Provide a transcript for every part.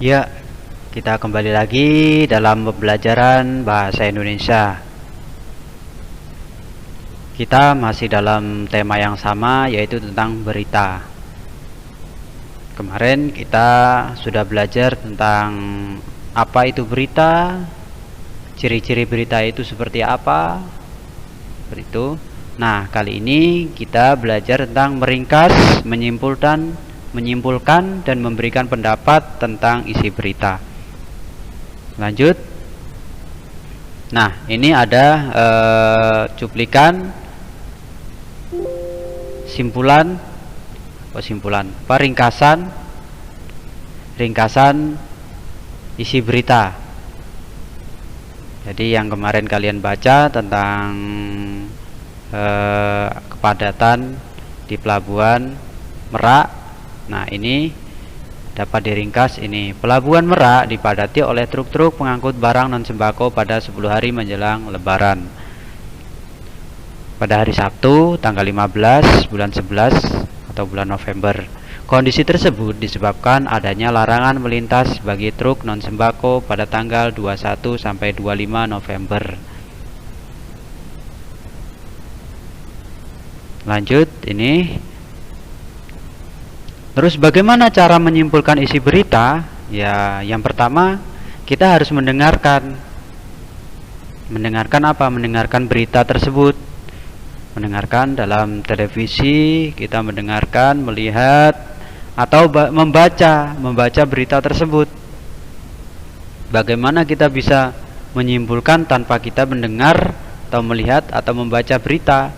Ya, kita kembali lagi dalam pembelajaran bahasa Indonesia. Kita masih dalam tema yang sama, yaitu tentang berita. Kemarin kita sudah belajar tentang apa itu berita, ciri-ciri berita itu seperti apa, seperti itu. Nah, kali ini kita belajar tentang meringkas, menyimpulkan dan memberikan pendapat tentang isi berita. Lanjut. Nah, ini ada cuplikan ringkasan isi berita. Jadi yang kemarin kalian baca tentang kepadatan di pelabuhan Merak. Nah, ini dapat diringkas ini. Pelabuhan Merak dipadati oleh truk-truk pengangkut barang non sembako pada 10 hari menjelang Lebaran. Pada hari Sabtu tanggal 15 bulan 11 atau bulan November. Kondisi tersebut disebabkan adanya larangan melintas bagi truk non sembako pada tanggal 21 sampai 25 November. Lanjut ini. Terus bagaimana cara menyimpulkan isi berita? Ya, yang pertama kita harus mendengarkan. Mendengarkan apa? Mendengarkan berita tersebut. Mendengarkan dalam televisi, kita mendengarkan, melihat, atau membaca berita tersebut. Bagaimana kita bisa menyimpulkan tanpa kita mendengar atau melihat atau membaca berita?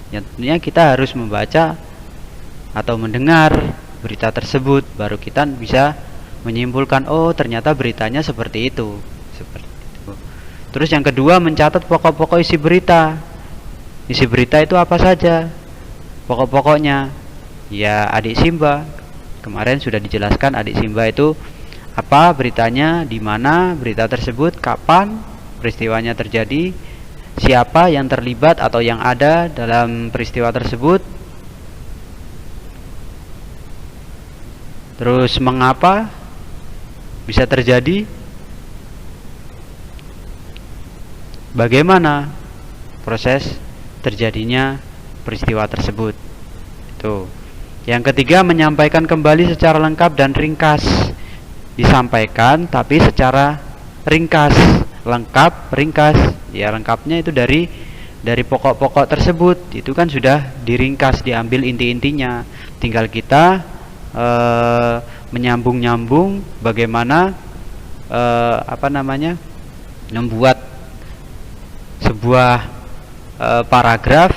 Ya, tentunya kita harus membaca atau mendengar berita tersebut, baru kita bisa menyimpulkan, oh ternyata beritanya seperti itu. Terus yang kedua, mencatat pokok-pokok isi berita. Isi berita itu apa saja? Pokok-pokoknya. Ya, adik Simba. Kemarin sudah dijelaskan adik Simba itu apa beritanya, di mana berita tersebut, kapan peristiwanya terjadi, siapa yang terlibat atau yang ada dalam peristiwa tersebut, terus mengapa bisa terjadi, bagaimana proses terjadinya peristiwa tersebut. Itu. Yang ketiga, menyampaikan kembali secara lengkap dan ringkas. Disampaikan tapi secara ringkas, lengkap, ringkas. Ya, lengkapnya itu dari pokok-pokok tersebut. Itu kan sudah diringkas, diambil inti-intinya. Tinggal kita menyambung-nyambung bagaimana membuat sebuah paragraf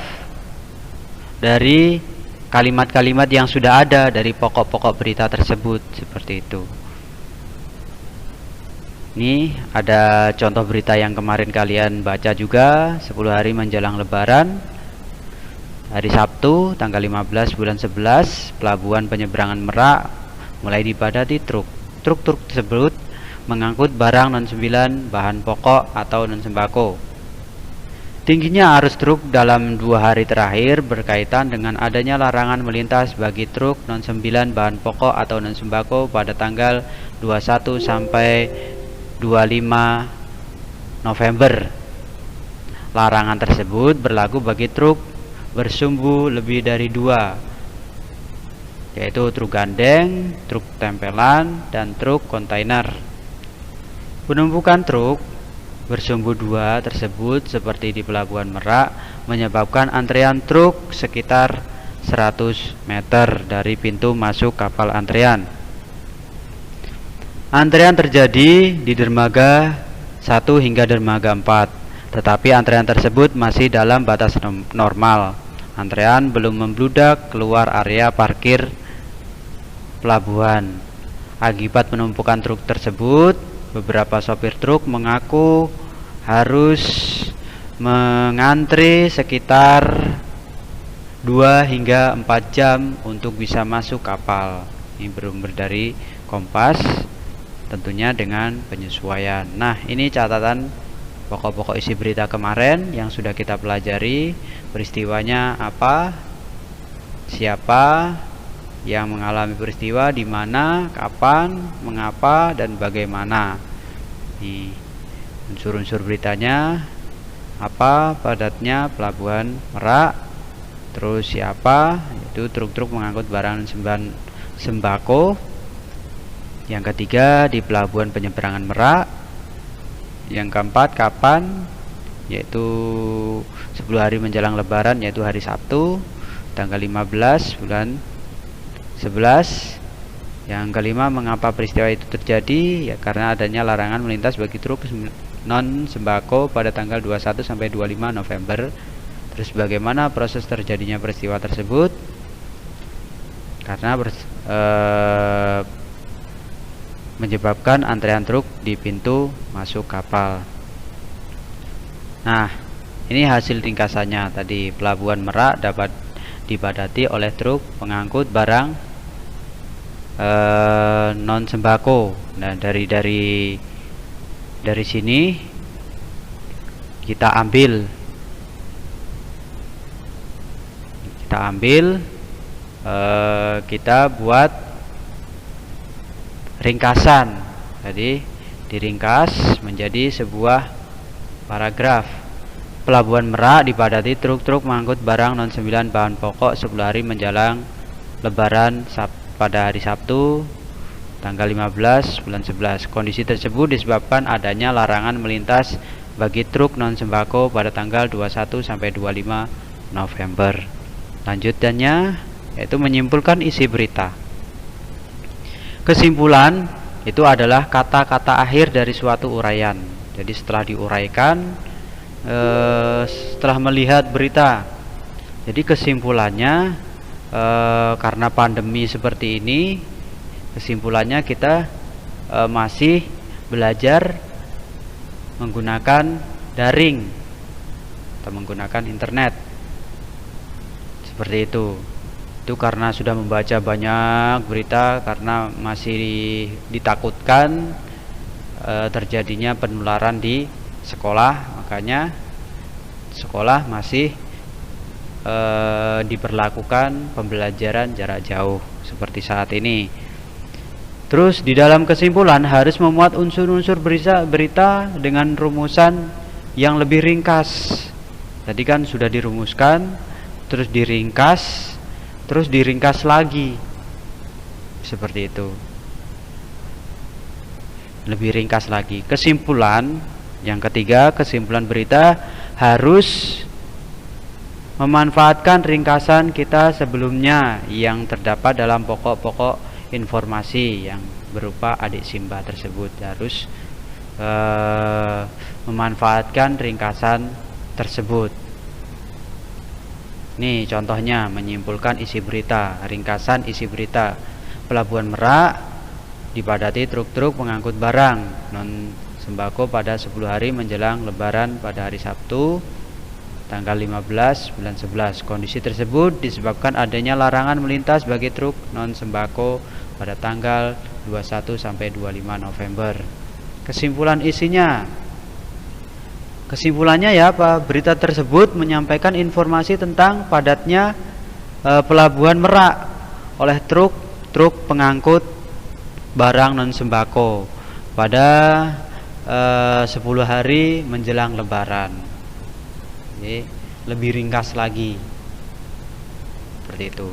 dari kalimat-kalimat yang sudah ada dari pokok-pokok berita tersebut, seperti itu. Ini ada contoh berita yang kemarin kalian baca juga, 10 hari menjelang Lebaran. Hari Sabtu tanggal 15 bulan 11, pelabuhan penyeberangan Merak mulai dipadati truk. Truk-truk tersebut mengangkut barang non-sembilan, bahan pokok atau non-sembako. Tingginya arus truk dalam 2 hari terakhir berkaitan dengan adanya larangan melintas bagi truk non-9 bahan pokok atau non-sembako pada tanggal 21 sampai 25 November. Larangan tersebut berlaku bagi truk bersumbu lebih dari 2, yaitu truk gandeng, truk tempelan, dan truk kontainer. Penumpukan truk bersumbu 2 tersebut seperti di pelabuhan Merak menyebabkan antrean truk sekitar 100 meter dari pintu masuk kapal antrean. Antrean terjadi di dermaga 1 hingga dermaga 4, tetapi antrean tersebut masih dalam batas normal. Antrean belum membludak keluar area parkir pelabuhan. Akibat penumpukan truk tersebut, beberapa sopir truk mengaku harus mengantri sekitar 2 hingga 4 jam untuk bisa masuk kapal. Ini bersumber dari Kompas, tentunya dengan penyesuaian. Nah, ini catatan pokok-pokok isi berita kemarin yang sudah kita pelajari. Peristiwanya apa, siapa, yang mengalami peristiwa di mana, kapan, mengapa, dan bagaimana. Nih, unsur-unsur beritanya apa, padatnya Pelabuhan Merak, terus siapa, yaitu truk-truk mengangkut barang sembako. Yang ketiga di Pelabuhan Penyeberangan Merak. Yang keempat kapan, yaitu 10 hari menjelang Lebaran, yaitu hari Sabtu tanggal 15 bulan 11. Yang kelima, mengapa peristiwa itu terjadi? Ya karena adanya larangan melintas bagi truk non sembako pada tanggal 21 sampai 25 November. Terus bagaimana proses terjadinya peristiwa tersebut? Karena menyebabkan antrean truk di pintu masuk kapal. Nah, ini hasil ringkasannya tadi. Pelabuhan Merak dapat dipadati oleh truk pengangkut barang non sembako. Nah, dari sini kita ambil kita buat ringkasan. Jadi diringkas menjadi sebuah paragraf. Pelabuhan Merak dipadati truk-truk mengangkut barang non 9 bahan pokok 10 hari menjelang Lebaran pada hari Sabtu tanggal 15 bulan 11. Kondisi tersebut disebabkan adanya larangan melintas bagi truk non sembako pada tanggal 21 sampai 25 November. Lanjutannya yaitu menyimpulkan isi berita. Kesimpulan itu adalah kata-kata akhir dari suatu uraian. Jadi setelah diuraikan, setelah melihat berita, jadi kesimpulannya karena pandemi seperti ini, kesimpulannya kita masih belajar menggunakan daring atau menggunakan internet seperti itu. Itu karena sudah membaca banyak berita, karena masih ditakutkan terjadinya penularan di sekolah, makanya sekolah masih diberlakukan pembelajaran jarak jauh seperti saat ini. Terus di dalam kesimpulan harus memuat unsur-unsur berita dengan rumusan yang lebih ringkas. Tadi kan sudah dirumuskan, terus diringkas lagi, seperti itu, lebih ringkas lagi. Kesimpulan yang ketiga, kesimpulan berita harus memanfaatkan ringkasan kita sebelumnya yang terdapat dalam pokok-pokok informasi yang berupa adik Simba tersebut. Harus memanfaatkan ringkasan tersebut. Nih contohnya, menyimpulkan isi berita. Ringkasan isi berita: Pelabuhan Merak dipadati truk-truk pengangkut barang non sembako pada 10 hari menjelang Lebaran pada hari Sabtu tanggal 15 bulan 11. Kondisi tersebut disebabkan adanya larangan melintas bagi truk non sembako pada tanggal 21 sampai 25 November. Kesimpulan isinya. Kesimpulannya ya apa? Berita tersebut menyampaikan informasi tentang padatnya Pelabuhan Merak oleh truk pengangkut barang non sembako pada 10 hari menjelang Lebaran. Jadi, lebih ringkas lagi seperti itu.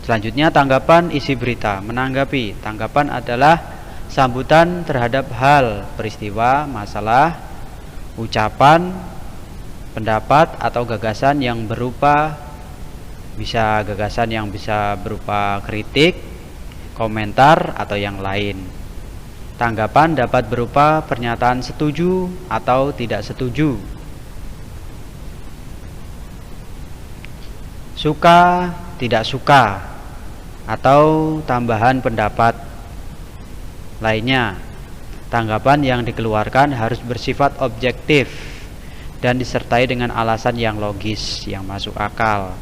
Selanjutnya tanggapan isi berita. Menanggapi, tanggapan adalah sambutan terhadap hal, peristiwa, masalah, ucapan, pendapat atau gagasan yang berupa berupa kritik, komentar atau yang lain. Tanggapan dapat berupa pernyataan setuju atau tidak setuju, suka, tidak suka, atau tambahan pendapat lainnya. Tanggapan yang dikeluarkan harus bersifat objektif dan disertai dengan alasan yang logis, yang masuk akal.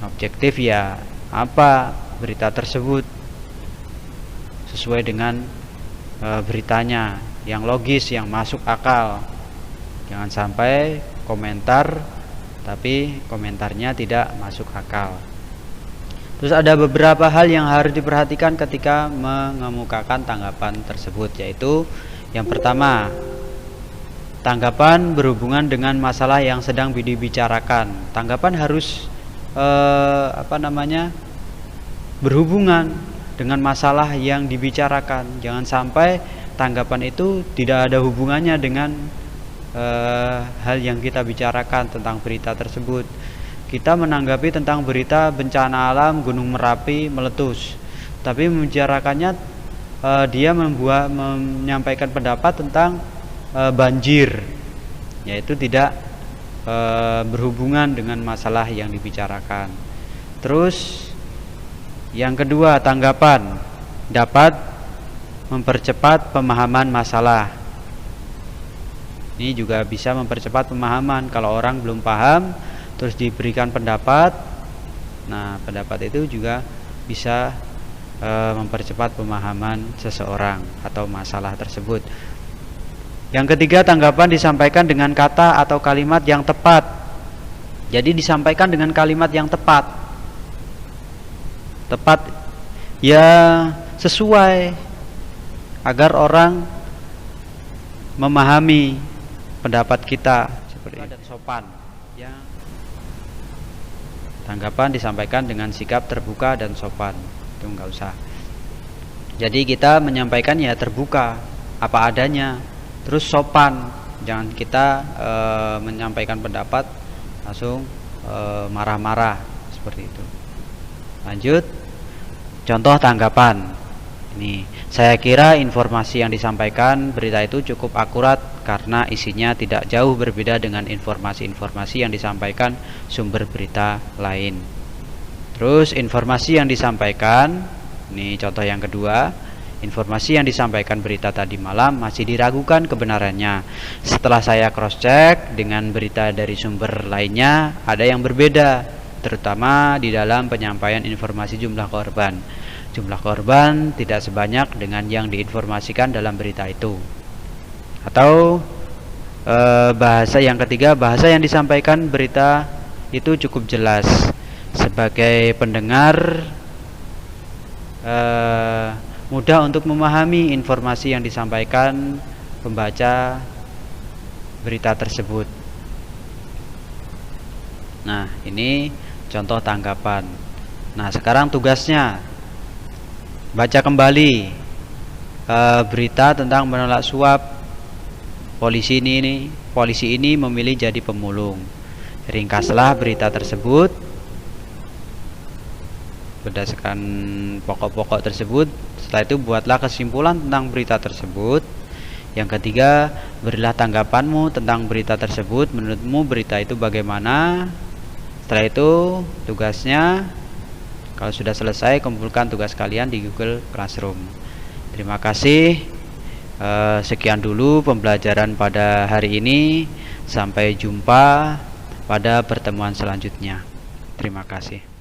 Objektif ya apa berita tersebut sesuai dengan beritanya, yang logis, yang masuk akal. Jangan sampai komentar tapi komentarnya tidak masuk akal. Terus ada beberapa hal yang harus diperhatikan ketika mengemukakan tanggapan tersebut, yaitu yang pertama, tanggapan berhubungan dengan masalah yang sedang dibicarakan. Tanggapan harus berhubungan dengan masalah yang dibicarakan. Jangan sampai tanggapan itu tidak ada hubungannya dengan hal yang kita bicarakan tentang berita tersebut. Kita menanggapi tentang berita bencana alam Gunung Merapi meletus, tapi membicarakannya dia menyampaikan pendapat tentang banjir, yaitu tidak berhubungan dengan masalah yang dibicarakan. Terus yang kedua, tanggapan dapat mempercepat pemahaman masalah. Ini juga bisa mempercepat pemahaman. Kalau orang belum paham terus diberikan pendapat, nah pendapat itu juga bisa mempercepat pemahaman seseorang atau masalah tersebut. Yang ketiga, tanggapan disampaikan dengan kata atau kalimat yang tepat. Jadi disampaikan dengan kalimat yang tepat ya, sesuai agar orang memahami pendapat kita seperti itu. Dan sopan ya. Tanggapan disampaikan dengan sikap terbuka dan sopan, itu enggak usah. Jadi kita menyampaikan ya terbuka apa adanya, terus sopan. Jangan kita menyampaikan pendapat langsung marah-marah seperti itu. Lanjut, contoh tanggapan. Ini saya kira informasi yang disampaikan berita itu cukup akurat karena isinya tidak jauh berbeda dengan informasi-informasi yang disampaikan sumber berita lain. Terus informasi yang disampaikan, ini contoh yang kedua, informasi yang disampaikan berita tadi malam masih diragukan kebenarannya. Setelah saya cross check dengan berita dari sumber lainnya, ada yang berbeda, terutama di dalam penyampaian informasi jumlah korban. Jumlah korban tidak sebanyak dengan yang diinformasikan dalam berita itu. Atau bahasa yang ketiga, bahasa yang disampaikan berita itu cukup jelas. Sebagai pendengar mudah untuk memahami informasi yang disampaikan pembaca berita tersebut. Nah, ini contoh tanggapan. Nah, sekarang tugasnya baca kembali berita tentang menolak suap. Polisi ini memilih jadi pemulung. Ringkaslah berita tersebut berdasarkan pokok-pokok tersebut. Setelah itu buatlah kesimpulan tentang berita tersebut. Yang ketiga, berilah tanggapanmu tentang berita tersebut. Menurutmu berita itu bagaimana? Setelah itu tugasnya, kalau sudah selesai, kumpulkan tugas kalian di Google Classroom. Terima kasih. Sekian dulu pembelajaran pada hari ini. Sampai jumpa pada pertemuan selanjutnya. Terima kasih.